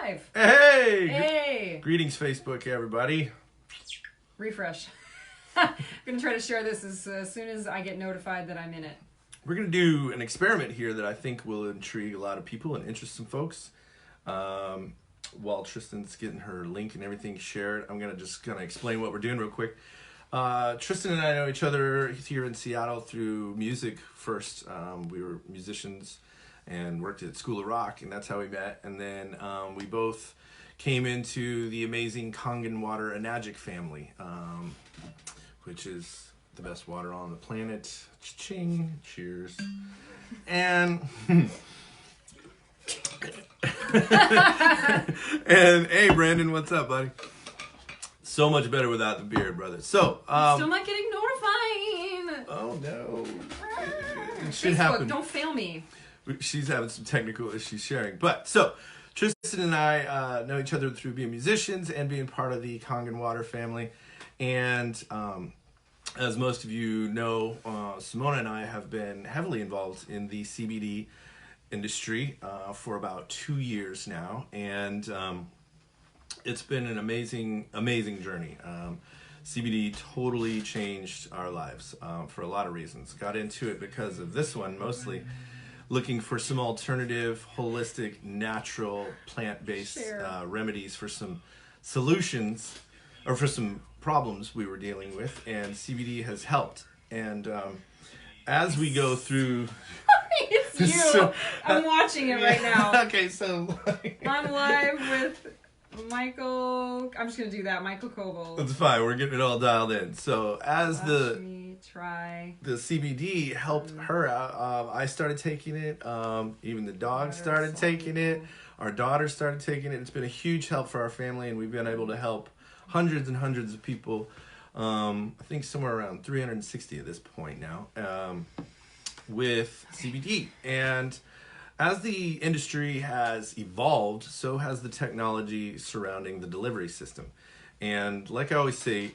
live. Hey! Hey! Greetings, Facebook, everybody. Refresh. I'm going to try to share this as soon as I get notified that I'm in it. We're going to do an experiment here that I think will intrigue a lot of people and interest some folks. While Tristan's getting her link and everything shared, I'm going to explain what we're doing real quick. Tristin and I know each other here in Seattle through music first. We were musicians and worked at School of Rock, and that's how we met. And then we both came into the amazing Kangen water Enagic family, which is the best water on the planet. Cha-ching. Cheers. And and hey, Brandon, what's up, buddy? So much better without the beard, brother. So Still not getting notified. Oh no. It Facebook, should happen. don't fail me. She's having some technical issues sharing. But so Tristan and I know each other through being musicians and being part of the Kangen water family. And as most of you know, Simona and I have been heavily involved in the CBD industry for about 2 years now. And it's been an amazing journey. CBD totally changed our lives for a lot of reasons. Got into it because of this one, mostly looking for some alternative, holistic, natural, plant-based remedies for some solutions, or for some problems we were dealing with, and CBD has helped. And as we go through... It's you. So, I'm watching it right now. Okay, so... I'm live with... Michael, I'm just going to do that. Michael Coble. That's fine. We're getting it all dialed in. So as the CBD helped her out, I started taking it. Even the dog started taking it. Our daughter started taking it. It's been a huge help for our family, and we've been able to help hundreds and hundreds of people. I think somewhere around 360 at this point now with CBD. And as the industry has evolved, so has the technology surrounding the delivery system. And like I always say,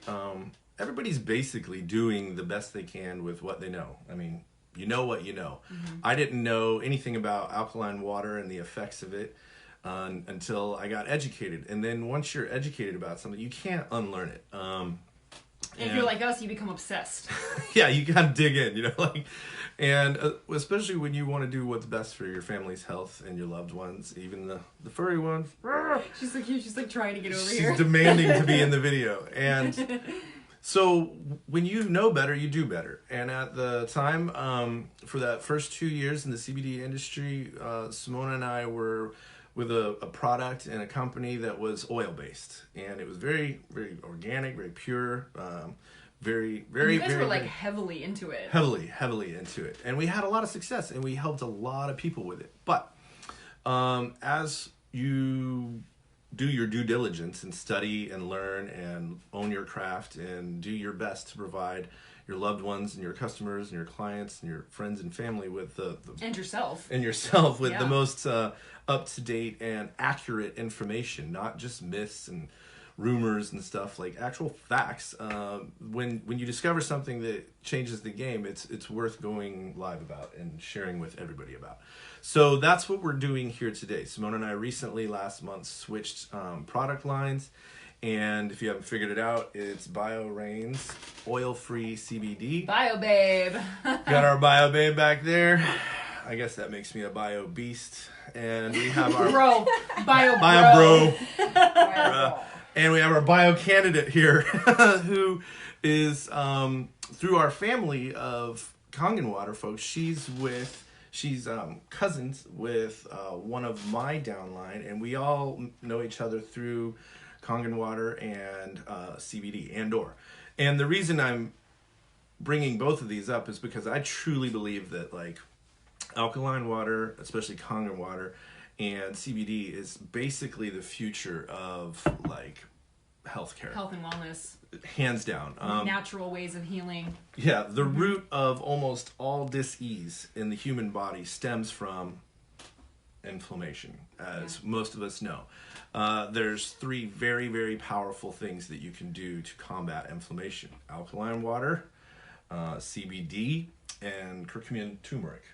everybody's basically doing the best they can with what they know. I mean, you know what you know. Mm-hmm. I didn't know anything about alkaline water and the effects of it until I got educated. And then once you're educated about something, you can't unlearn it. And if you're like us, you become obsessed. Yeah, you gotta dig in, you know, like... And especially when you want to do what's best for your family's health and your loved ones, even the furry ones. She's so cute. She's like trying to get over She's here. She's demanding to be in the video. And so when you know better, you do better. And at the time, for that first 2 years in the CBD industry, Simona and I were with a product and a company that was oil-based. And it was very, very organic, very pure, very you guys were like very heavily into it. Heavily into it. And we had a lot of success, and we helped a lot of people with it. But as you do your due diligence and study and learn and own your craft and do your best to provide your loved ones and your customers and your clients and your friends and family with and yourself with the most up-to-date and accurate information, not just myths and rumors and stuff, like actual facts. When you discover something that changes the game, it's worth going live about and sharing with everybody about. So that's what we're doing here today. Simona and I recently, last month, switched product lines, and if you haven't figured it out, it's BioReigns oil-free CBD. Bio Babe. Got our Bio Babe back there. I guess that makes me a bio beast. And we have our Bio bro. Bio And we have our bio candidate here, who is through our family of Kangen water folks. She's cousins with one of my downline, and we all know each other through Kangen water and CBD and/or. And the reason I'm bringing both of these up is because I truly believe that like alkaline water, especially Kangen water, and CBD is basically the future of like healthcare, health and wellness, hands down. Natural ways of healing. Yeah, the root of almost all dis-ease in the human body stems from inflammation, as most of us know. There's 3 very, very powerful things that you can do to combat inflammation: alkaline water, CBD, and curcumin turmeric.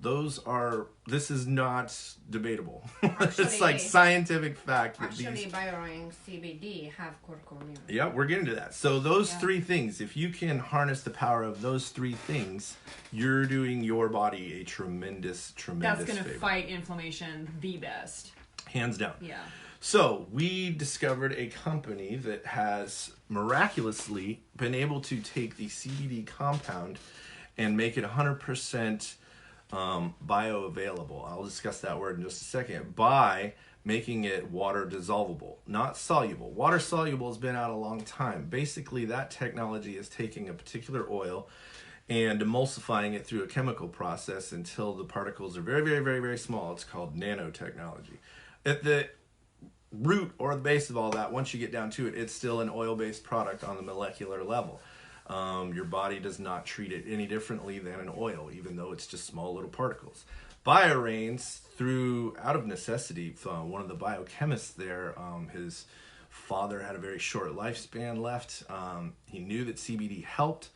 this is not debatable. It's Actually, like scientific fact that Actually, these. BioReigns CBD have curcumin. Yeah, we're getting to that. So those three things, if you can harness the power of those three things, you're doing your body a tremendous That's going to favor. fight inflammation the best. Hands down. Yeah. So we discovered a company that has miraculously been able to take the CBD compound and make it 100% bioavailable. I'll discuss that word in just a second. By making it water dissolvable, not soluble. Water soluble has been out a long time. Basically, that technology is taking a particular oil and emulsifying it through a chemical process until the particles are very, very, very, very small. It's called nanotechnology. At the root or the base of all that, once you get down to it, it's still an oil-based product on the molecular level. Your body does not treat it any differently than an oil, even though it's just small little particles. BioReigns, out of necessity, one of the biochemists there, his father had a very short lifespan left. He knew that CBD helped,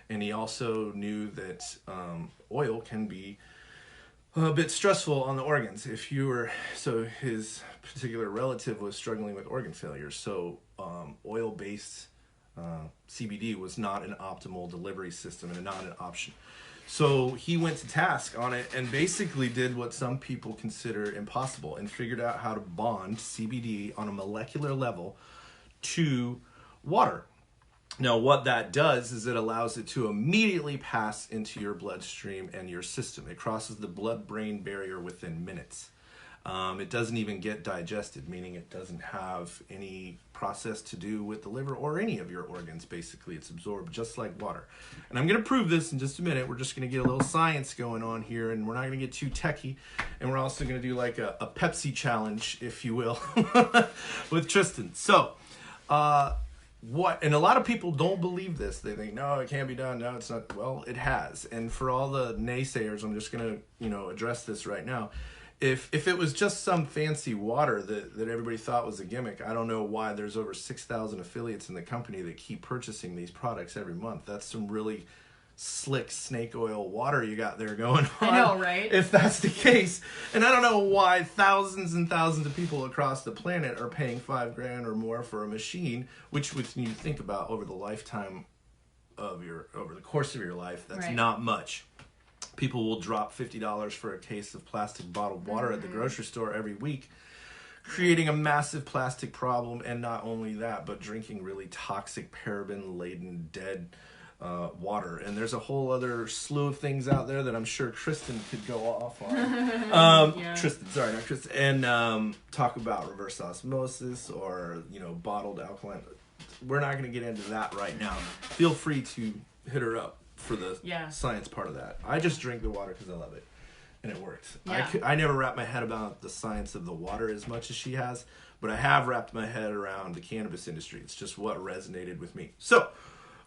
and he also knew that oil can be a bit stressful on the organs. So his particular relative was struggling with organ failure. So oil-based CBD was not an optimal delivery system and not an option. So he went to task on it and basically did what some people consider impossible and figured out how to bond CBD on a molecular level to water. Now, what that does is it allows it to immediately pass into your bloodstream and your system. It crosses the blood-brain barrier within minutes. It doesn't even get digested, meaning it doesn't have any process to do with the liver or any of your organs. Basically, it's absorbed just like water. And I'm going to prove this in just a minute. We're just going to get a little science going on here, and we're not going to get too techie. And we're also going to do like a Pepsi challenge, if you will, with Tristin. So, and a lot of people don't believe this. They think, no, it can't be done. No, it's not. Well, it has. And for all the naysayers, I'm just going to, address this right now. If it was just some fancy water that everybody thought was a gimmick, I don't know why there's over 6,000 affiliates in the company that keep purchasing these products every month. That's some really slick snake oil water you got there going on. I know, right? If that's the case. And I don't know why thousands and thousands of people across the planet are paying $5,000 or more for a machine, which when you think about over the course of your life, that's not much. People will drop $50 for a case of plastic bottled water at the grocery store every week, creating a massive plastic problem. And not only that, but drinking really toxic, paraben-laden, dead water. And there's a whole other slew of things out there that I'm sure Tristin could go off on. Tristin, sorry, not Tristin. And talk about reverse osmosis or, bottled alkaline. We're not going to get into that right now. Feel free to hit her up for the science part of that. I just drink the water because I love it, and it works. Yeah. I never wrap my head about the science of the water as much as she has, but I have wrapped my head around the cannabis industry. It's just what resonated with me. So,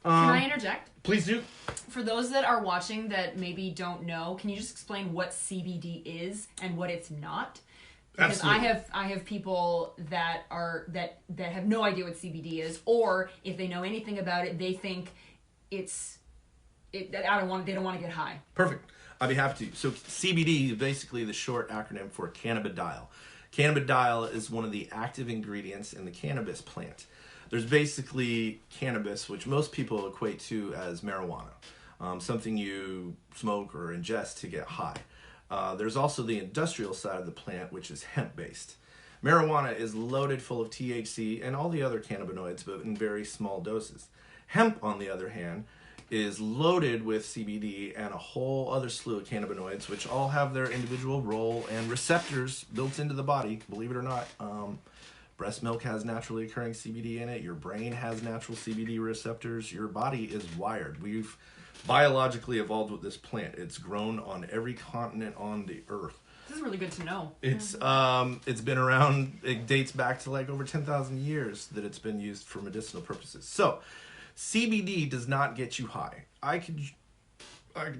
can I interject? Please do. For those that are watching that maybe don't know, can you just explain what CBD is and what it's not? Because Absolutely. I have people that have no idea what CBD is, or if they know anything about it, they think they don't want to get high. Perfect. I'd be happy to. So CBD is basically the short acronym for cannabidiol. Cannabidiol is one of the active ingredients in the cannabis plant. There's basically cannabis, which most people equate to as marijuana, something you smoke or ingest to get high. There's also the industrial side of the plant, which is hemp-based. Marijuana is loaded full of THC and all the other cannabinoids, but in very small doses. Hemp, on the other hand, is loaded with CBD and a whole other slew of cannabinoids, which all have their individual role and receptors built into the body, believe it or not. Breast milk has naturally occurring CBD in it. Your brain has natural CBD receptors. Your body is wired. We've biologically evolved with this plant. It's grown on every continent on the earth. This is really good to know. It's been around. It dates back to like over 10,000 years that it's been used for medicinal purposes. So, CBD does not get you high. I could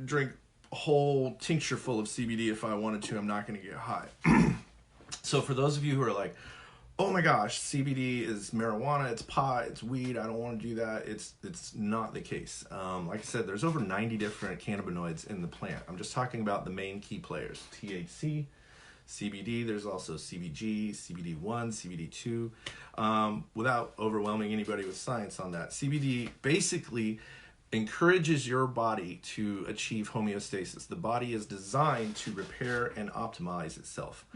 drink a whole tincture full of CBD if I wanted to. I'm not going to get high. So for those of you who are like, oh my gosh, CBD is marijuana, it's pot, it's weed, I don't want to do that. It's not the case. Like I said, there's over 90 different cannabinoids in the plant. I'm just talking about the main key players. THC, CBD, there's also CBG, CBD1, CBD2. Without overwhelming anybody with science on that, CBD basically encourages your body to achieve homeostasis. The body is designed to repair and optimize itself.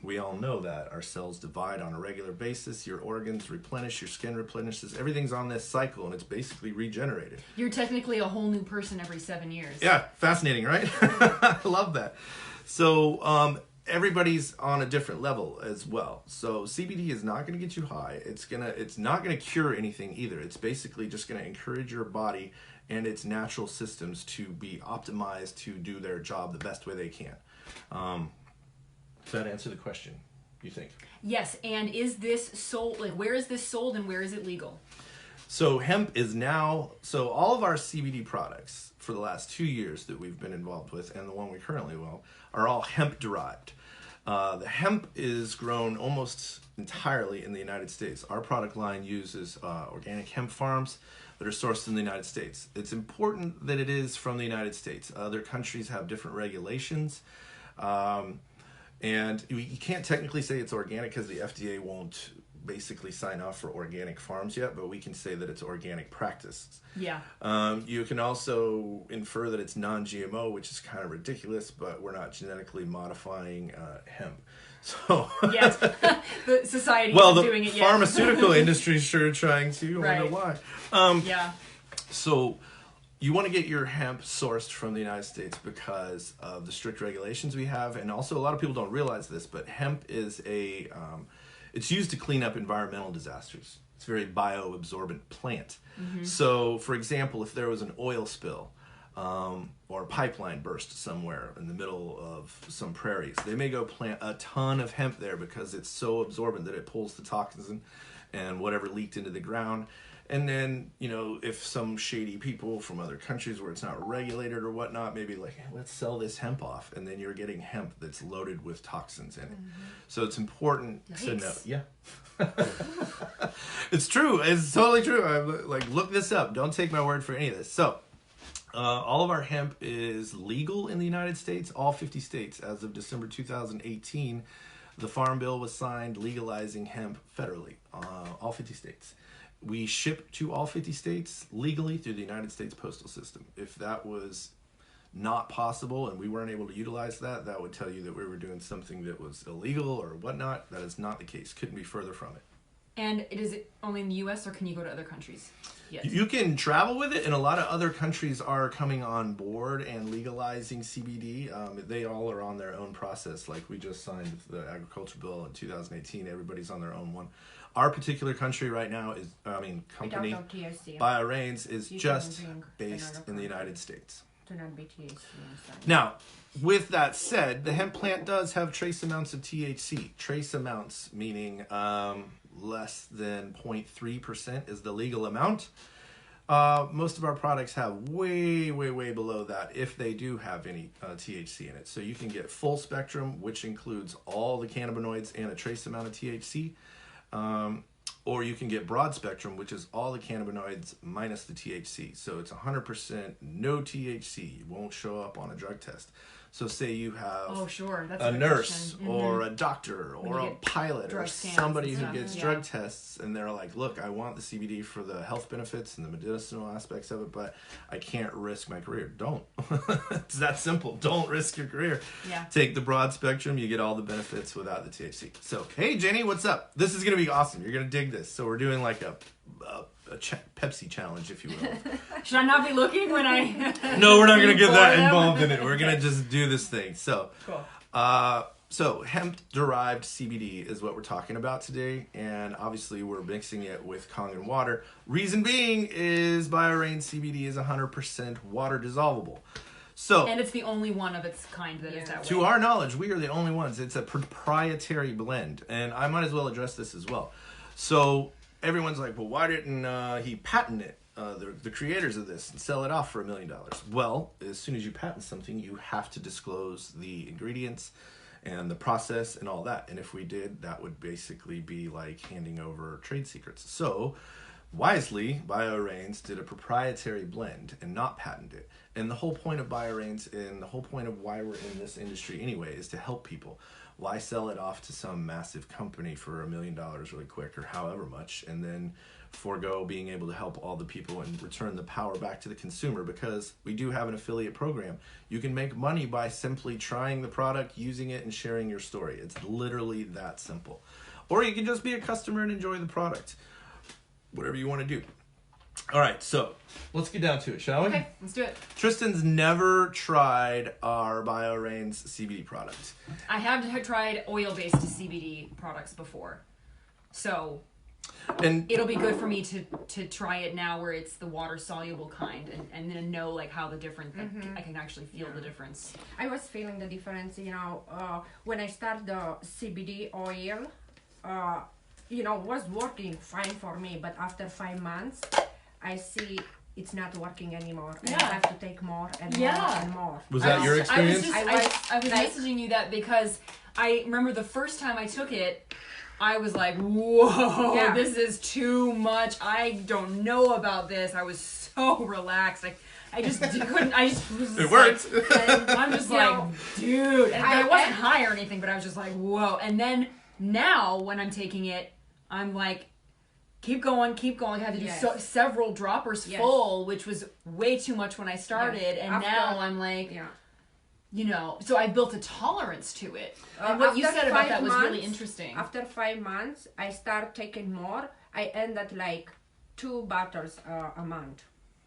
We all know that our cells divide on a regular basis, your organs replenish, your skin replenishes, everything's on this cycle, and it's basically regenerated. You're technically a whole new person every 7 years. Yeah, fascinating, right? I love that. So everybody's on a different level as well. So CBD is not going to get you high. It's not going to cure anything either. It's basically just going to encourage your body and its natural systems to be optimized to do their job the best way they can. Does that answer the question, you think? Yes, and is this sold, like where is this sold and where is it legal? So hemp is now, so all of our CBD products for the last 2 years that we've been involved with, and the one we currently will, are all hemp derived. The hemp is grown almost entirely in the United States. Our product line uses organic hemp farms that are sourced in the United States. It's important that it is from the United States. Other countries have different regulations. And you can't technically say it's organic because the FDA won't basically sign off for organic farms yet, but we can say that it's organic practice. Yeah. You can also infer that it's non-GMO, which is kind of ridiculous, but we're not genetically modifying hemp. So Yes, the society well, isn't the doing it yet. pharmaceutical industry is sure trying to. I wonder Right. why. Yeah. So you want to get your hemp sourced from the United States because of the strict regulations we have, and also a lot of people don't realize this, but hemp is it's used to clean up environmental disasters. It's a very bioabsorbent plant. So, for example, if there was an oil spill or a pipeline burst somewhere in the middle of some prairies, they may go plant a ton of hemp there because it's so absorbent that it pulls the toxins and whatever leaked into the ground. And then, if some shady people from other countries where it's not regulated or whatnot, maybe like, hey, let's sell this hemp off. And then you're getting hemp that's loaded with toxins in it. So it's important to know. Yeah. It's true. It's totally true. I'm like, look this up. Don't take my word for any of this. So all of our hemp is legal in the United States, all 50 states. As of December 2018, the Farm Bill was signed legalizing hemp federally, all 50 states. We ship to all 50 states legally through the United States Postal System. If that was not possible and we weren't able to utilize that, that would tell you that we were doing something that was illegal or whatnot. That is not the case. Couldn't be further from it. And is it only in the U.S. or can you go to other countries? Yes. You can travel with it, and a lot of other countries are coming on board and legalizing CBD. They all are on their own process. Like we just signed the agriculture bill in 2018. Everybody's on their own one. Our particular country right now is, company, Without THC. BioReigns, is You just can drink based another in the product. United States. Do not be THC inside. Now, with that said, the hemp plant does have trace amounts of THC. Trace amounts meaning less than 0.3% is the legal amount. Most of our products have way, way, way below that if they do have any THC in it. So you can get full spectrum, which includes all the cannabinoids and a trace amount of THC. Or you can get broad spectrum, which is all the cannabinoids minus the THC. So it's 100% no THC. It won't show up on a drug test. So say you have That's a good nurse question. or a doctor When or you a get pilot or drug scans somebody and who stuff, gets yeah. drug tests, and they're like, look, I want the CBD for the health benefits and the medicinal aspects of it, but I can't risk my career. Don't. It's that simple. Don't risk your career. Yeah. Take the broad spectrum. You get all the benefits without the THC. So, hey, Jenny, what's up? This is going to be awesome. You're going to dig this. So we're doing like a Pepsi challenge, if you will. Should I not be looking when I... No, we're not going to get that Pour them? involved in it. We're going to just do this thing. So, Cool. so hemp-derived CBD is what we're talking about today, and obviously we're mixing it with Kangen water. Reason being is BioReigns CBD is 100% water dissolvable. So, And it's the only one of its kind that is that way. to our knowledge, we are the only ones. It's a proprietary blend, and I might as well address this as well. So everyone's like, well, why didn't he patent it, the creators of this, and sell it off for $1 million? Well, as soon as you patent something, you have to disclose the ingredients and the process and all that. And if we did, that would basically be like handing over trade secrets. So wisely, BioReigns did a proprietary blend and not patent it. And the whole point of BioReigns and the whole point of why we're in this industry anyway is to help people. Why sell it off to some massive company for $1 million really quick or however much, and then forego being able to help all the people and return the power back to the consumer? Because we do have an affiliate program. You can make money by simply trying the product, using it, and sharing your story. It's literally that simple. Or you can just be a customer and enjoy the product. Whatever you want to do. All right, so let's get down to it, shall we? Okay, let's do it. Tristin's never tried our BioReigns CBD product. I have tried oil-based CBD products before, so And it'll be good for me to try it now, where it's the water-soluble kind, and then know like how the different. I can actually feel the difference. I was feeling the difference, when I start the CBD oil, was working fine for me, but after 5 months, I see it's not working anymore. And I have to take more and more and more. Was that your experience? I was messaging you that because I remember the first time I took it, I was like, whoa, this is too much. I don't know about this. I was so relaxed. I just couldn't. I just was it worked. I'm just like, dude. And I wasn't high or anything, but I was just like, whoa. And then now when I'm taking it, I'm like, keep going. I had to do several droppers full, which was way too much when I started. And now I'm like, so I built a tolerance to it. And what you said about that was really interesting. After 5 months, I start taking more. I end at like 2 bottles a month.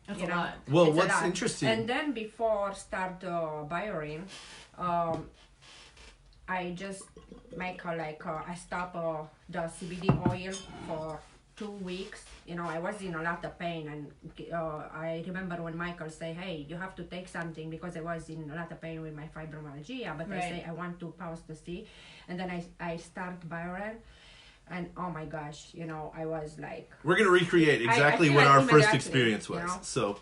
That's a lot. Well, It's what's interesting? And then before start BioReigns, I just make I stop the CBD oil for 2 weeks. I was in a lot of pain, and I remember when Michael say, "Hey, you have to take something," because I was in a lot of pain with my fibromyalgia. But I say I want to pause to see, and then I start BioReigns, and oh my gosh, I was like. We're gonna recreate exactly I what our first immediately, experience was. So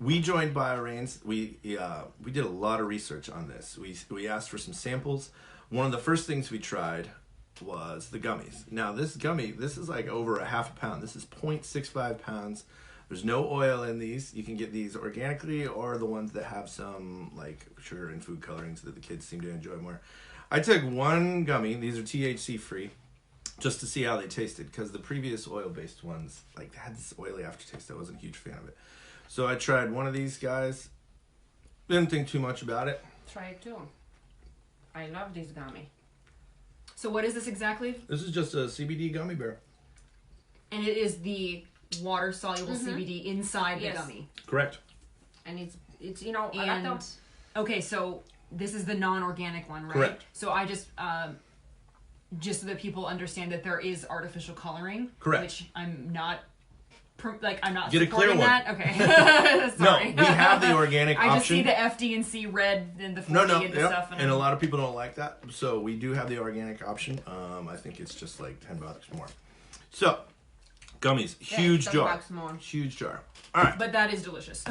we joined BioReigns. We did a lot of research on this. We asked for some samples. One of the first things we tried was the gummies. Now this is like over a half a pound. This is 0.65 pounds. There's no oil in these. You can get these organically or the ones that have some like sugar and food colorings that the kids seem to enjoy more. I took one gummy. These are THC free, just to see how they tasted, because the previous oil-based ones like had this oily aftertaste. I wasn't a huge fan of it. So I tried one of these guys. Didn't think too much about it. Try it too. I love this gummy. So what is this exactly? This is just a CBD gummy bear. And it is the water-soluble CBD inside the gummy. Correct. And it's a lot of... Okay, so this is the non-organic one, right? Correct. So I just so that people understand that there is artificial coloring. Correct. Which I'm not... I'm not Get a clear supporting one. that. Okay. Sorry. No, we have the organic option. I just see the FD&C red and the 40 and the stuff. And a lot of people don't like that. So we do have the organic option. I think it's just like $10 more. So, gummies. Huge jar. Huge jar. All right. But that is delicious.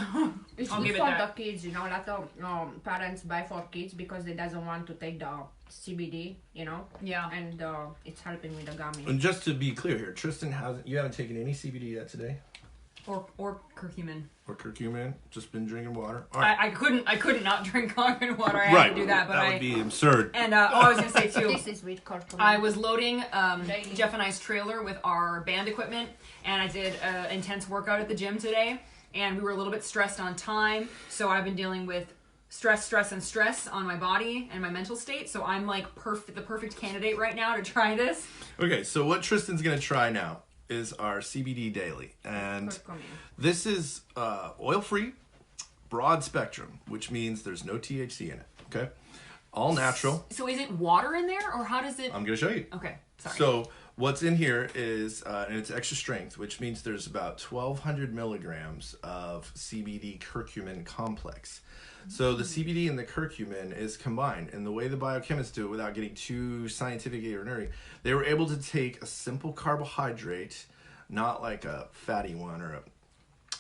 It's I'll good give it for that. the kids, a lot of parents buy for kids because they doesn't want to take the CBD, Yeah. and it's helping with the gummy. And just to be clear here, Tristin you haven't taken any CBD yet today? Or curcumin. Or curcumin? Just been drinking water? All right. I couldn't not drink Kangen water. I had to do that, but that would be absurd. And I was gonna say too. This is with curcumin. I was loading Jeff and I's trailer with our band equipment, and I did an intense workout at the gym today, and we were a little bit stressed on time, so I've been dealing with stress on my body and my mental state, so I'm like the perfect candidate right now to try this. Okay, so what Tristan's going to try now is our CBD Daily, and this is oil-free, broad spectrum, which means there's no THC in it, okay? All natural. So is it water in there, or how does it... I'm going to show you. Okay, sorry. So what's in here is, and it's extra strength, which means there's about 1,200 milligrams of CBD curcumin complex. So the CBD and the curcumin is combined, and the way the biochemists do it, without getting too scientific or nerdy, they were able to take a simple carbohydrate, not like a fatty one or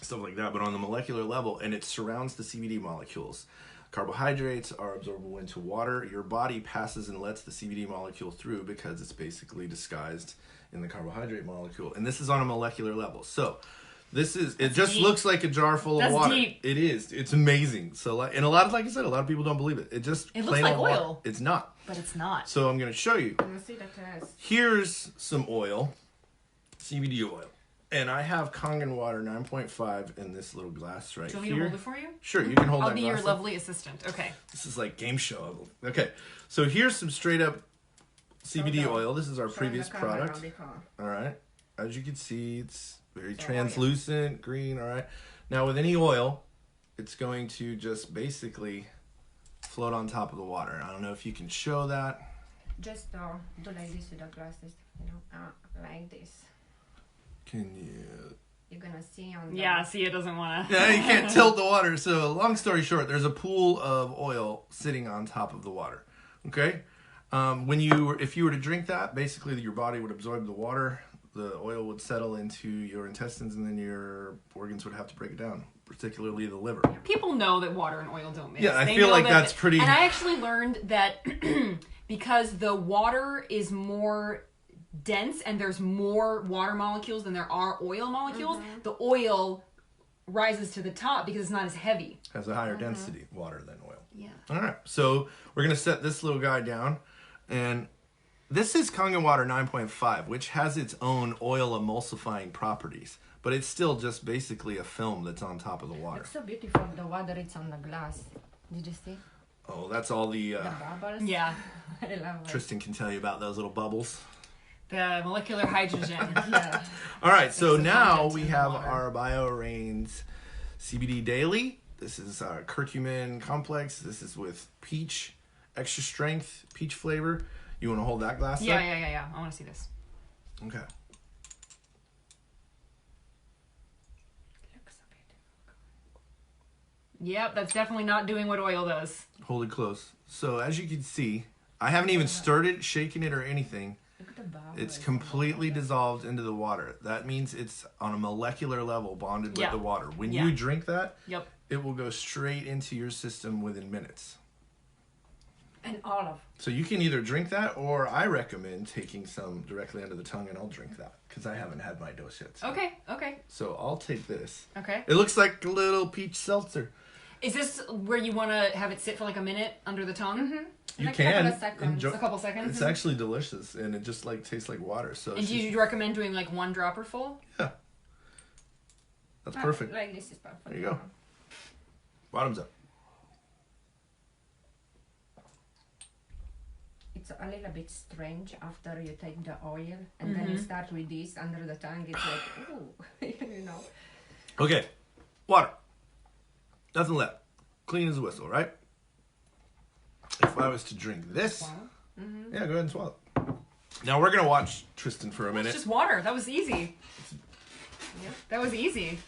stuff like that, but on the molecular level, and it surrounds the CBD molecules. carbohydrates are absorbable into water. Your body passes and lets the CBD molecule through because it's basically disguised in the carbohydrate molecule. And this is on a molecular level. So it just deep. Looks like a jar full of water. Deep. It is. It's amazing. So, and like I said, a lot of people don't believe it. It looks like oil. Water. It's not. But it's not. So I'm going to show you. Here's some oil, CBD oil. And I have Kangen water 9.5 in this little glass right here. Do you want me to hold it for you? Sure, you can hold that glass. I'll be your lovely assistant. Okay. This is like game show. Okay, so here's some straight up CBD oil. This is our previous product. All right. As you can see, it's very translucent, green. All right. Now with any oil, it's going to just basically float on top of the water. I don't know if you can show that. Just do like this with the glasses, like this. Can you? You're gonna see on. Yeah, see, it doesn't want to. Yeah, you can't tilt the water. So, long story short, there's a pool of oil sitting on top of the water. Okay, if you were to drink that, basically your body would absorb the water. The oil would settle into your intestines, and then your organs would have to break it down, particularly the liver. People know that water and oil don't mix. Yeah, I feel like that's pretty. And I actually learned that because the water is more dense and there's more water molecules than there are oil molecules, the oil rises to the top because it's not as heavy. Has a higher density water than oil. Yeah. All right. So we're going to set this little guy down. And this is Kangen water 9.5, which has its own oil emulsifying properties. But it's still just basically a film that's on top of the water. It's so beautiful. The water, it's on the glass. Did you see? Oh, that's all the bubbles? Yeah. I love it. Tristin can tell you about those little bubbles. The molecular hydrogen. Yeah. All right, so now we have our BioReigns CBD Daily. This is our curcumin complex. This is with peach, extra strength, peach flavor. You want to hold that glass up? Yeah. I want to see this. Okay. Looks so beautiful. Yep, that's definitely not doing what oil does. Hold it close. So as you can see, I haven't even stirred it, shaken it, or anything. It's completely dissolved into the water. That means it's on a molecular level bonded with the water. When you drink that, it will go straight into your system within minutes. And olive. So you can either drink that, or I recommend taking some directly under the tongue, and I'll drink that because I haven't had my dose yet. So. Okay. So I'll take this. Okay. It looks like a little peach seltzer. Is this where you want to have it sit for like a minute under the tongue? Mm-hmm. You can enjoy. A couple seconds. It's actually delicious, and it just like tastes like water. So. And do you recommend doing like one dropper full? Yeah. That's perfect. Like this is perfect. There you go. Bottoms up. It's a little bit strange after you take the oil and then you start with this under the tongue. It's like, ooh, you know. Okay, water. Nothing left. Clean as a whistle, right? If I was to drink this, yeah, go ahead and swallow. Now we're gonna watch Tristin for a minute. It's just water. That was easy. That was easy.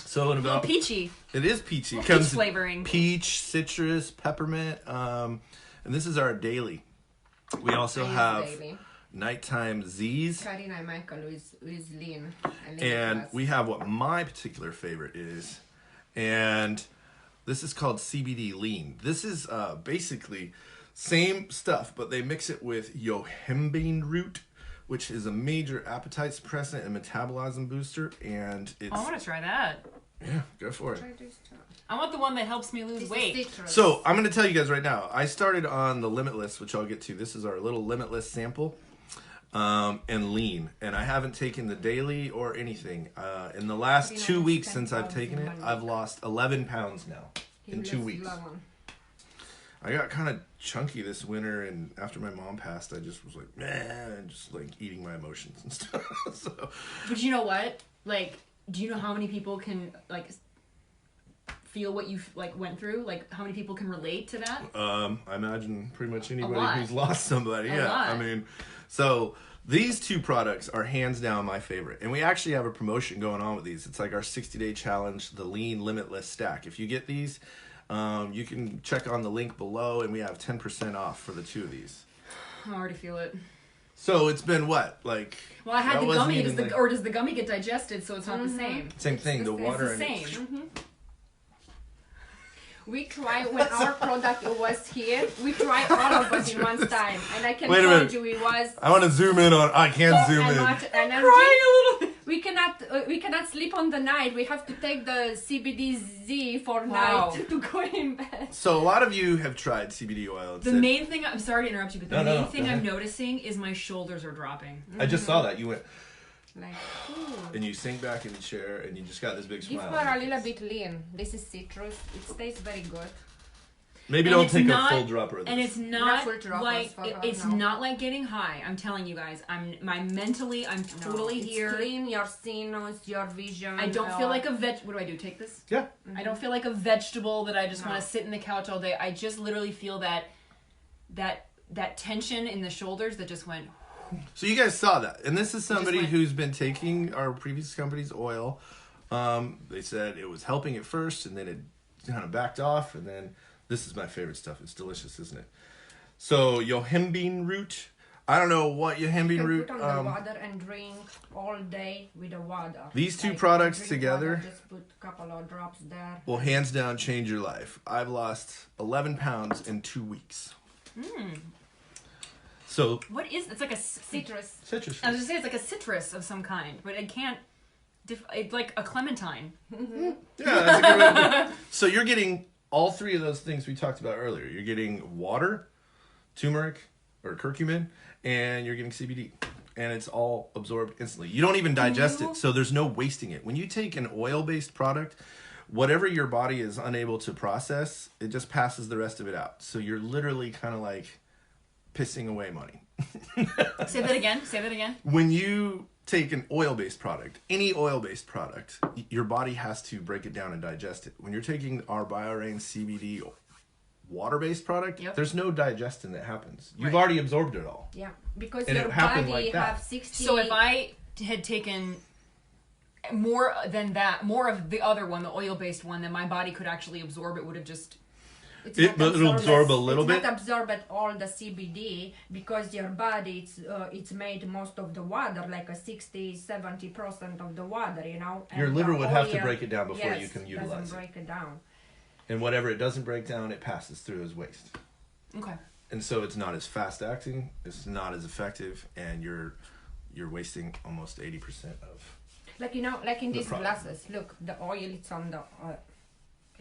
So in about a little peachy. It is peachy. It comes peach flavoring. Peach, citrus, peppermint, and this is our daily. We also have nighttime Z's. Karina and Michael is lean. And we have what my particular favorite is, and this is called CBD Lean. This is basically same stuff, but they mix it with yohimbine root, which is a major appetite suppressant and metabolism booster. And it's. I want to try that. Yeah, go for it. I want the one that helps me lose weight. So I'm going to tell you guys right now. I started on the Limitless, which I'll get to. This is our little Limitless sample, and lean. And I haven't taken the daily or anything. In the last 2 weeks since I've taken it, I've lost 11 pounds now in 2 weeks. I got kind of chunky this winter, and after my mom passed, I just was like, man, and just like eating my emotions and stuff. So. But you know what? Like, do you know how many people can like feel what you like went through? Like, how many people can relate to that? I imagine pretty much anybody who's lost somebody. A lot. I mean, so these two products are hands down my favorite, and we actually have a promotion going on with these. It's like our 60-day challenge, the Lean Limitless Stack. If you get these, you can check on the link below, and we have 10% off for the two of these. I already feel it. So it's been what, like? Well, I had the gummy. Or does the gummy get digested? So it's not the same. Same thing. The water it's the same. We try when our product was here. We try all of us in one time, and I can Wait a tell minute. you it was. I want to zoom in on. I can't zoom in. Much energy. Crying a little bit. We cannot sleep on the night. We have to take the CBD for Wow. night to go in bed. So a lot of you have tried CBD oil. The main thing, I'm sorry to interrupt you, but the main thing go I'm ahead. noticing is my shoulders are dropping. I just saw that you went Like, ooh. and you sink back in the chair and you just got this big Give smile. her a little bit lean. This is citrus. It tastes very good. Maybe And don't it's take not- a full dropper of this. And it's not full droppers like for her, it's no. not like getting high. I'm telling you guys, I'm mentally, I'm totally it's here. clean your sinus, your vision. I don't feel like a What do I do? Take this? Yeah. I don't feel like a vegetable that I just No. want to sit in the couch all day. I just literally feel that tension in the shoulders that just went. So you guys saw that, and this is somebody went- who's been taking our previous company's oil. They said it was helping at first, and then it kind of backed off, and then this is my favorite stuff. It's delicious, isn't it? So yohimbine root. I don't know what yohimbine You root. can put on the water and drink all day with the water. These two Like, products drink together- water, just put a couple of drops there. will hands down change your life. I've lost 11 pounds in 2 weeks. So What is? It's like a Citrus. citrus. I was just saying it's like a citrus of some kind, but it can't. It's like a clementine. Yeah, that's a good way to do it. So you're getting all three of those things we talked about earlier. You're getting water, turmeric or curcumin, and you're getting CBD. And it's all absorbed instantly. You don't even digest it, so there's no wasting it. When you take an oil-based product, whatever your body is unable to process, it just passes the rest of it out. So you're literally kind of like pissing away money. Say that again. Say that again. When you take an oil-based product, any oil-based product, your body has to break it down and digest it. When you're taking our BioReigns CBD water-based product, Yep. there's no digestion that happens. You've Right. already absorbed it all. Yeah, because And your it happened body like that. have 60. So if I had taken more than that, more of the other one, the oil-based one, then my body could actually absorb it. Would have just. It'll absorb a little bit. It's not absorb all the CBD because your body it's made most of the water, like a 60-70% of the water, you know. Your and liver the would have to oil- break it down before yes, you can utilize doesn't it. break it down. And whatever it doesn't break down, it passes through as waste. Okay. And so it's not as fast acting, it's not as effective, and you're wasting almost 80% of. Like like in The these product. glasses, look, the oil it's on the.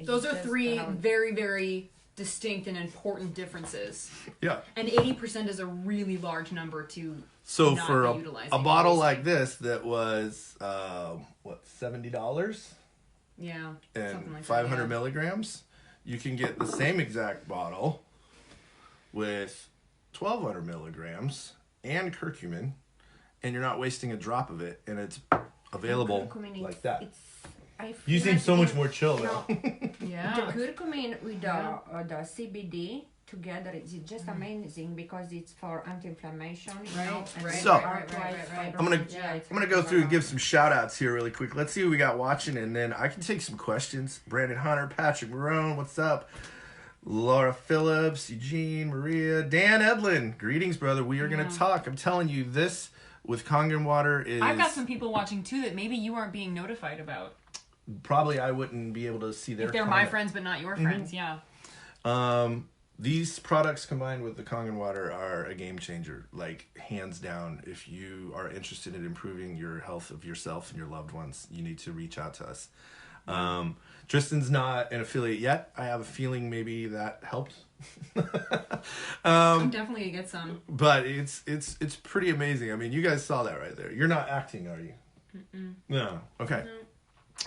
Those it's are just three around. very, very distinct and important differenras. Yeah. And 80% is a really large number to. So not for be a utilizing bottle waste. like this that was $70 Yeah. and something like 500 that, yeah. milligrams, you can get the same exact bottle with 1200 milligrams and curcumin, and you're not wasting a drop of it, and it's available Curcumin, like that. I You feel seem like so much it- more chill no, now. Yeah. The curcumin with Yeah. the CBD together it's just amazing because it's for anti-inflammation, you Right, know, and right, So- right. I'm gonna Yeah. I'm gonna go through and give some shout outs here really quick. Let's see who we got watching, and then I can take some questions. Brandon Hunter, Patrick Marone, what's up? Laura Phillips, Eugene, Maria, Dan Edlin. Greetings, brother. We are gonna talk. I'm telling you, this with Kangen water is I've got some people watching too that maybe you aren't being notified about. probably I wouldn't be able to see their If they're my comment. friends but not your friends, yeah. These products combined with the Kangen water are a game changer, like hands down. If you are interested in improving your health of yourself and your loved ones, you need to reach out to us. Tristan's not an affiliate yet. I have a feeling maybe that helped. I'm definitely gonna get some. But it's pretty amazing. I mean, you guys saw that right there. You're not acting, are you? No. Okay.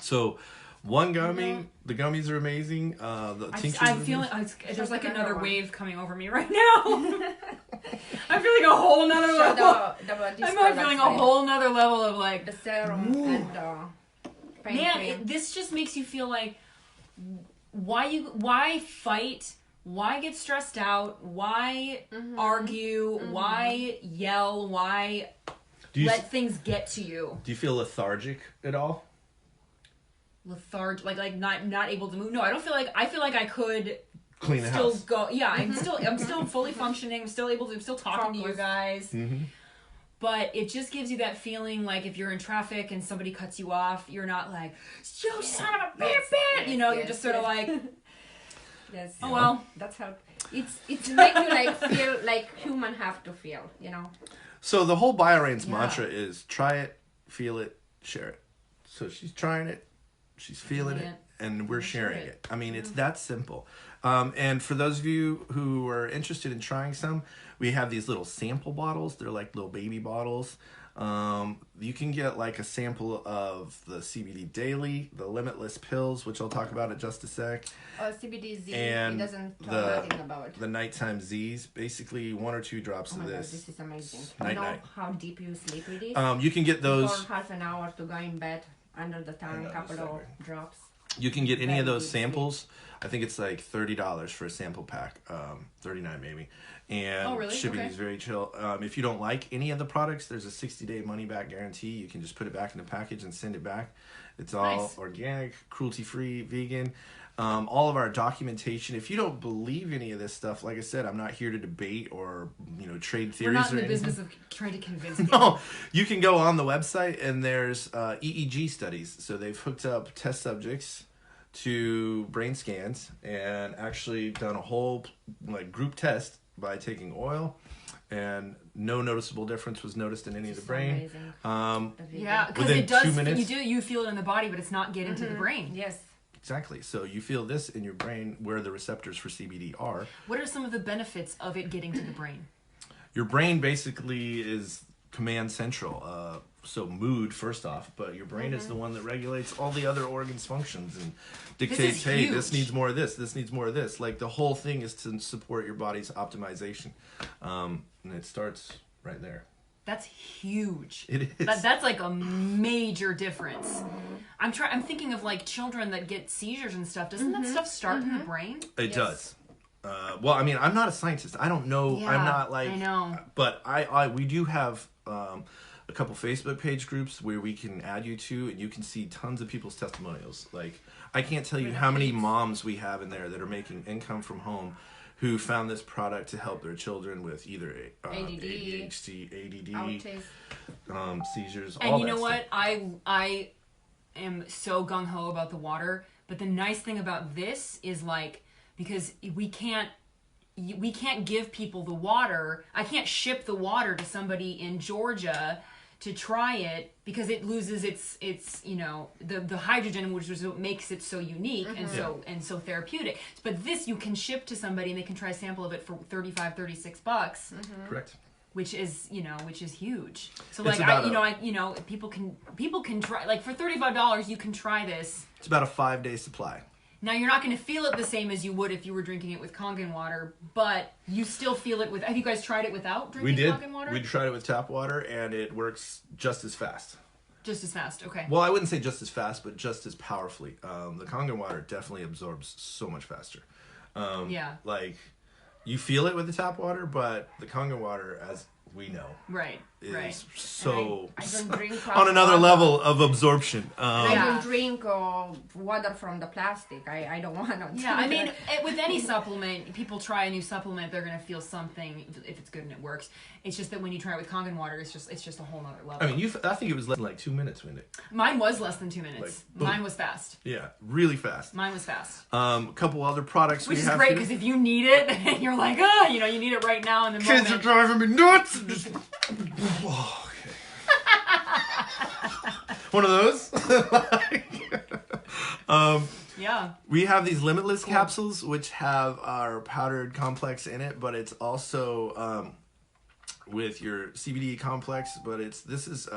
So, one gummy. The gummies are amazing. The tinctures. I'm are feeling amazing. there's like another another one. wave coming over me right now. I'm feeling a whole nother So level. these I'm feeling a products, whole nother level of like, the serum and the pain man, cream. this just makes you feel like why fight? Why get stressed out? Why argue? Why yell? Why Do you let things get to you? do you feel lethargic at all? Lethargic, like not able to move. No, I feel like I could Clean the still house. go. Yeah, I'm still fully functioning. I'm still able to. I'm still talking to you Focus. guys. Mm-hmm. But it just gives you that feeling like if you're in traffic and somebody cuts you off, you're not like, you son of a bitch, you know, you're just sort of like, Yes. Oh well, that's how it's make you like feel like human have to feel, you know. So the whole BioReigns mantra is try it, feel it, share it. So she's trying it, she's feeling it, and we're sharing it. I mean, it's that simple. And for those of you who are interested in trying some, we have these little sample bottles. They're like little baby bottles. You can get like a sample of the CBD daily, the limitless pills, which I'll talk about in just a sec. CBD Z, and it doesn't talk nothing about. The nighttime Z's, basically 1 or 2 drops of this. God, this is amazing. Night, you know night. how deep you sleep with this? You can get those. For half an hour to go in bed, under the tongue, couple of drops. You can get any of those samples. I think it's like $30 for a sample pack, $39 maybe. And shipping is very chill. If you don't like any of the products, there's a 60-day money-back guarantee. You can just put it back in the package and send it back. It's all organic, cruelty-free, vegan. All of our documentation. If you don't believe any of this stuff, like I said, I'm not here to debate or trade theories. We're not in the business of trying to convince people. No, you can go on the website and there's EEG studies. So they've hooked up test subjects to brain scans and actually done a whole group test by taking oil, and no noticeable difference was noticed in any of the brain. Because it does. 2 minutes, you feel it in the body, but it's not getting to the brain. Yes. Exactly. So you feel this in your brain where the receptors for CBD are. What are some of the benefits of it getting to the brain? Your brain basically is command central. So mood first off, but your brain is the one that regulates all the other organs' functions and dictates, hey, this needs more of this needs more of this. Like the whole thing is to support your body's optimization. And it starts right there. That's huge. It is. That's like a major difference. I'm thinking of like children that get seizures and stuff. Doesn't that stuff start in the brain? It does. Well, I mean, I'm not a scientist. I don't know. Yeah, I'm not like. I know. But we do have a couple Facebook page groups where we can add you to, and you can see tons of people's testimonials. Like, I can't tell you how many moms we have in there that are making income from home, who found this product to help their children with either ADHD, ADD, seizures, all that. And you know what? I am so gung-ho about the water, but the nice thing about this is because we can't give people the water. I can't ship the water to somebody in Georgia to try it because it loses its the hydrogen, which is what makes it so unique and so therapeutic. But this you can ship to somebody and they can try a sample of it for $35-$36. Correct. Which is huge. So people can try for $35 you can try this. It's about a 5-day supply. Now, you're not going to feel it the same as you would if you were drinking it with Kangen water, but you still feel it with... Have you guys tried it without drinking Kangen water? We tried it with tap water, and it works just as fast. Just as fast, okay. Well, I wouldn't say just as fast, but just as powerfully. The Kangen water definitely absorbs so much faster. You feel it with the tap water, but the Kangen water, as we know... is so I don't drink on another level of absorption. I don't drink water from the plastic. I don't want to. Yeah, I mean, with any supplement, people try a new supplement, they're gonna feel something if it's good and it works. It's just that when you try it with Kangen water, it's just a whole nother level. I mean, I think it was less than 2 minutes, wasn't it? Mine was less than 2 minutes. Mine was fast. Yeah, really fast. Mine was fast. A couple other products which is great because if you need it and you're like, you need it right now in the moment. Kids are driving me nuts. Oh, okay. One of those. We have these limitless capsules which have our powdered complex in it, but it's also with your CBD complex, but this is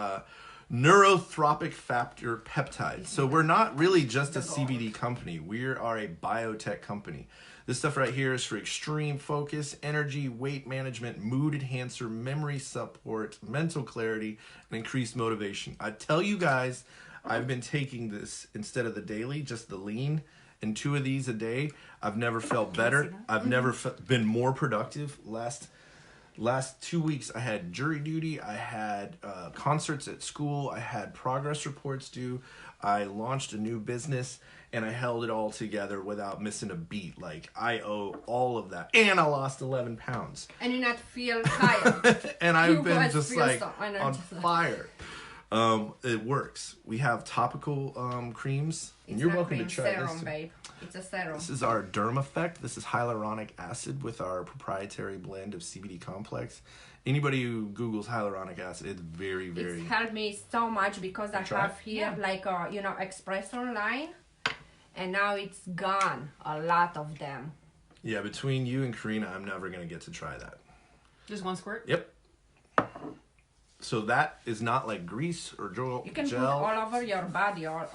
neurotropic factor peptide. So we're not really just a CBD company. We are a biotech company. This stuff right here is for extreme focus, energy, weight management, mood enhancer, memory support, mental clarity, and increased motivation. I tell you guys, I've been taking this instead of the daily, just the lean, and 2 of these a day. I've never felt better. I've never been more productive. Last 2 weeks, I had jury duty. I had concerts at school. I had progress reports due. I launched a new business, and I held it all together without missing a beat. I owe all of that. And I lost 11 pounds. And you not feel tired. And I've been just on fire. It works. We have topical creams, and you're welcome to try serum, this. Babe. It's a serum. This is our Derm Effect. This is hyaluronic acid with our proprietary blend of CBD complex. Anybody who Googles hyaluronic acid, it's very, very... It's helped me so much because I have here like a, espresso line, and now it's gone. A lot of them. Yeah, between you and Karina, I'm never going to get to try that. Just one squirt? Yep. So that is not like grease or gel. You can put all over your body, or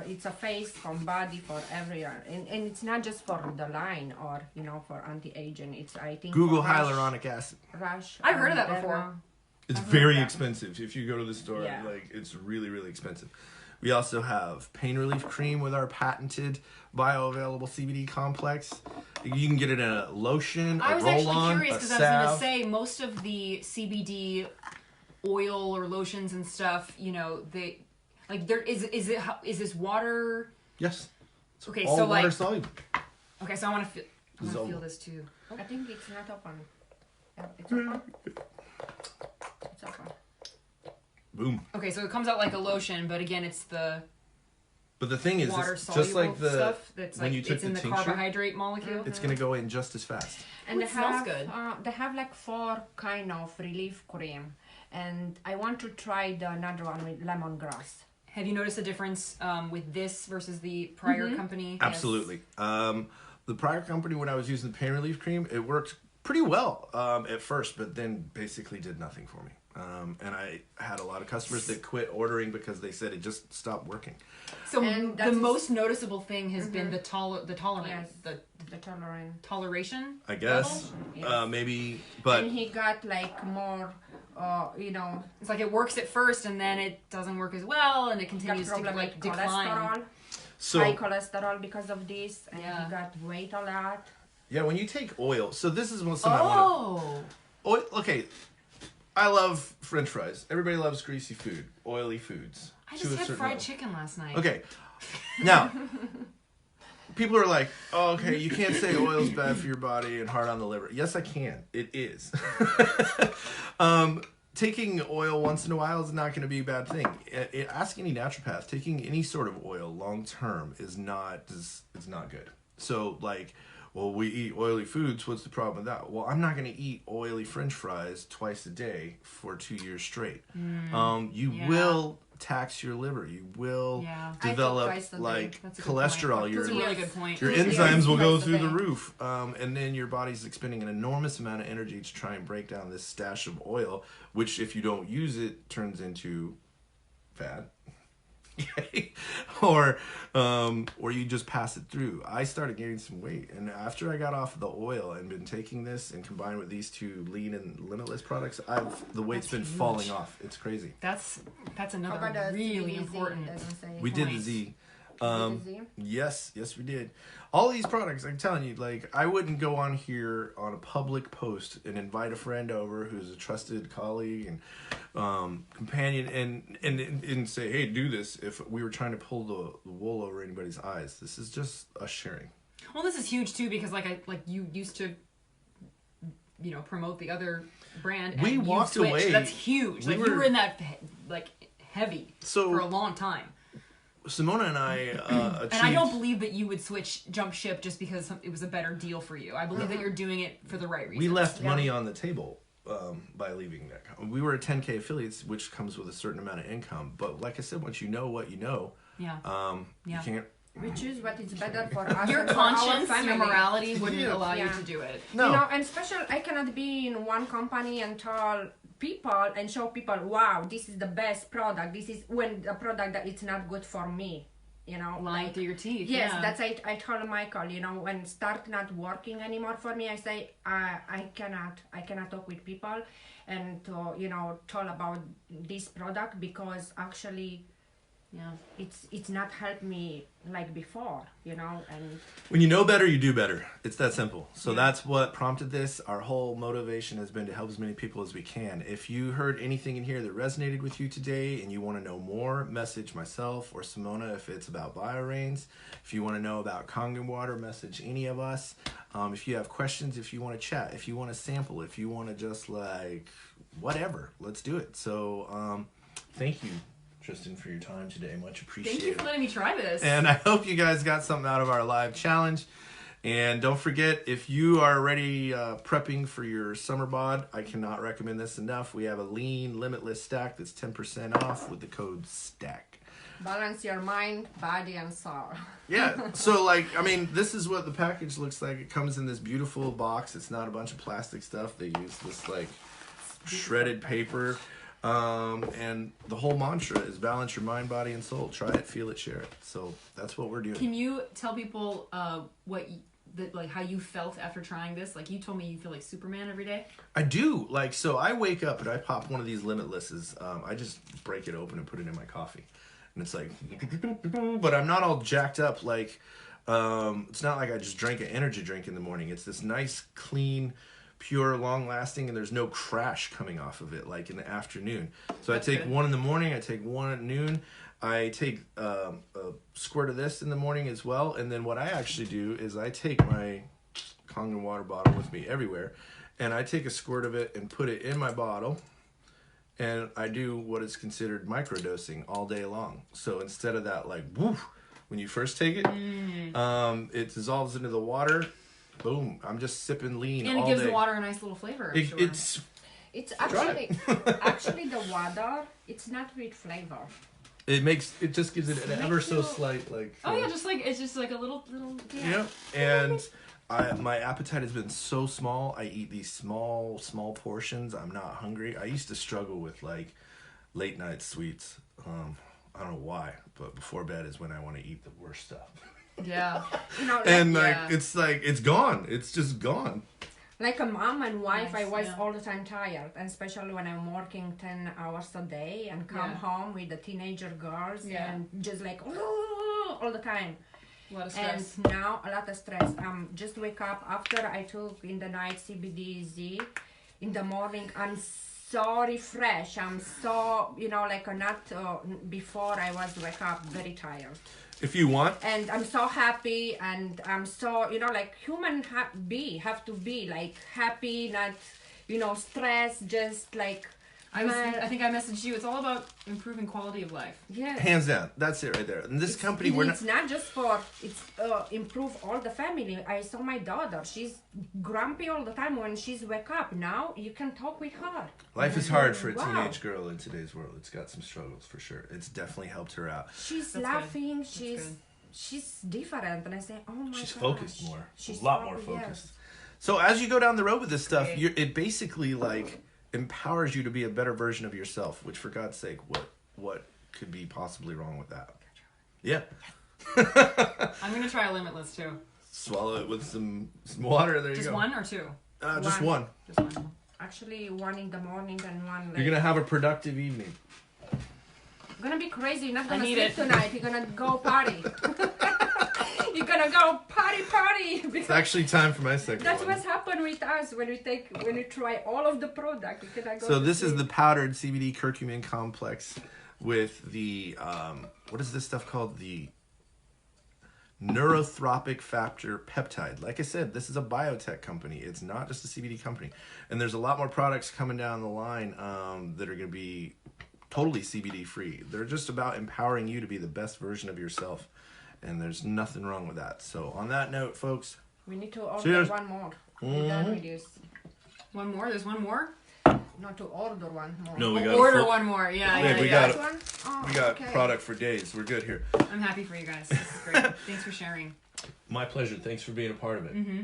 it's a face from body for everywhere, and it's not just for the line or for anti-aging. It's I think Google for hyaluronic acid. Rash. I've heard of that before. It's very expensive. If you go to the store, like it's really, really expensive. We also have pain relief cream with our patented bioavailable CBD complex. You can get it in a lotion, I a was roll-on, actually curious a because I was going to salve. say most of the CBD oil or lotions and stuff, they like there is this water? Yes. It's okay, all so water like soluble. okay, so I want to feel this too. I think it's not open. It's open. It's open. Boom. Okay, so it comes out like a lotion, but again, it's the But the thing is, water it's just like the stuff that's when like you took it's in the tincture, carbohydrate molecule. it's gonna go in just as fast. And it smells good. They have like 4 kind of relief cream, and I want to try the another one with lemongrass. Have you noticed a difference with this versus the prior company? Absolutely. The prior company, when I was using the pain relief cream, it worked pretty well at first, but then basically did nothing for me. And I had a lot of customers that quit ordering because they said it just stopped working. So the most noticeable thing has been the tolerance, Yes, the tolerance. toleration. I guess Yes. maybe, but And he got like more, It's like it works at first and then it doesn't work as well and it continues to like decline. cholesterol, so high cholesterol because of this, and Yeah. he got weight a lot. yeah, when you take oil, so this is something I want Oh, to. Oil, okay, I love French fries. Everybody loves greasy food, oily foods. I to just a had certain fried level. chicken last night. Okay, now people are like, "Oh, okay, you can't say oil's bad for your body and hard on the liver." Yes, I can. It is. Taking oil once in a while is not going to be a bad thing. Ask any naturopath. Taking any sort of oil long term is not good. So like, well, we eat oily foods. What's the problem with that? Well, I'm not going to eat oily French fries twice a day for 2 years straight. You will tax your liver. You will develop like cholesterol. That's a really good point. Your enzymes will go through the roof, and then your body's expending an enormous amount of energy to try and break down this stash of oil, which if you don't use it turns into fat. or you just pass it through. I started gaining some weight, and after I got off the oil and been taking this and combined with these 2 lean and limitless products, the weight's been falling off. It's crazy. That's another How about the really CBD? important. Doesn't say We did the Nice. Z. The Z? Yes, we did. All these products, I'm telling you, like I wouldn't go on here on a public post and invite a friend over who's a trusted colleague and companion and say, hey, do this if we were trying to pull the wool over anybody's eyes. This is just us sharing. Well, this is huge too because you used to promote the other brand and We you walked switched. away. That's huge. We You were- were in that heavy for a long time. Simona and I achieved... And I don't believe that you would jump ship just because it was a better deal for you. I believe that you're doing it for the right reasons. We left money on the table by leaving that. We were a 10K affiliates, which comes with a certain amount of income. But like I said, once you know what you know, you can't... We choose what is better for us. Your and for our conscience, family. your morality wouldn't allow you Yeah. to do it. No. And especially I cannot be in one company and tell people and show people, wow, this is the best product. This is when the product that it's not good for me. Lying through your teeth. Yes, yeah. that's I told Michael, when start not working anymore for me, I say I cannot talk with people and talk about this product because actually it's not helped me like before, and When you know better, you do better. It's that simple. So that's what prompted this. Our whole motivation has been to help as many people as we can. If you heard anything in here that resonated with you today and you want to know more, message myself or Simona if it's about BioReigns. If you want to know about Kangen water, message any of us. If you have questions, if you want to chat, if you want to sample, if you want to just whatever, let's do it. So thank you Tristin, for your time today. Much appreciated. Thank you for letting me try this. And I hope you guys got something out of our live challenge. And don't forget, if you are already prepping for your summer bod, I cannot recommend this enough. We have a lean, limitless stack that's 10% off with the code STACK. Balance your mind, body, and soul. Yeah, so like, I mean, this is what the package looks like. It comes in this beautiful box. It's not a bunch of plastic stuff. They use this like shredded paper. And the whole mantra is balance your mind, body, and soul. Try it, feel it, share it. So that's what we're doing. Can you tell people like how you felt after trying this? Like you told me you feel like Superman every day. I do. Like, so I wake up and I pop one of these Limitlesses. I just break it open and put it in my coffee. And it's like, but I'm not all jacked up. Like, it's not like I just drank an energy drink in the morning. It's this nice, clean, pure, long lasting, and there's no crash coming off of it like in the afternoon. So that's I take good. One in the morning, I take one at noon, I take a squirt of this in the morning as well, and then what I actually do is I take my Kangen water bottle with me everywhere, and I take a squirt of it and put it in my bottle, and I do what is considered microdosing all day long. So instead of that like woof when you first take it, it dissolves into the water. Boom! I'm just sipping lean all day. And it gives the water a nice little flavor. I'm sure. It's actually the water. It's not with flavor. It just gives it an ever so slight like. Oh yeah, it's just like a little. Yeah. And my appetite has been so small. I eat these small portions. I'm not hungry. I used to struggle with like late night sweets. I don't know why, but before bed is when I want to eat the worst stuff. Yeah. And it's gone. It's just gone. Like a mom and wife, I was all the time tired, and especially when I'm working 10 hours a day and come home with the teenager girls and just like all the time. A lot of stress. And now a lot of stress. Just wake up after I took in the night CBD in the morning. I'm so refreshed. I'm so not before I was wake up very tired. If you want. And I'm so happy, and I'm so, like human have to be like happy, not stressed, just like. I think I messaged you. It's all about improving quality of life. Yeah. Hands down. That's it right there. And this company, it's not just for, it's improve all the family. I saw my daughter. She's grumpy all the time when she's wake up. Now you can talk with her. Life is hard for a teenage girl in today's world. It's got some struggles for sure. It's definitely helped her out. She's laughing. She's different. And I say, oh my god. She's focused more. She's a lot more focused. Yes. So as you go down the road with this stuff, it basically like empowers you to be a better version of yourself, which for God's sake, what could be possibly wrong with that? Yeah. I'm gonna try a Limitless too. Swallow it with some water. There you go. Just one or two? Just one. Just one. Actually, one in the morning and one You're gonna have a productive evening. You're gonna be crazy. You're not gonna sleep tonight. You're gonna go party. You're gonna go party. It's actually time for my second That's what's happened with us when we try all of the product. So this is the powdered CBD curcumin complex with the what is this stuff called? The neurotropic factor peptide. Like I said, this is a biotech company. It's not just a CBD company. And there's a lot more products coming down the line that are going to be totally CBD free. They're just about empowering you to be the best version of yourself. And there's nothing wrong with that. So on that note, folks, we need to order one more. We're done with this. One more? There's one more? Not to order one more. No, we got order one more. Yeah. We got product for days. We're good here. I'm happy for you guys. This is great. Thanks for sharing. My pleasure. Thanks for being a part of it. Mm-hmm.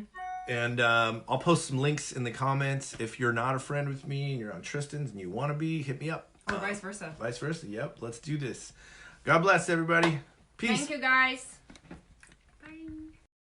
And I'll post some links in the comments. If you're not a friend with me and you're on Tristan's and you want to be, hit me up. Or vice versa. Vice versa. Yep. Let's do this. God bless everybody. Peace. Thank you, guys.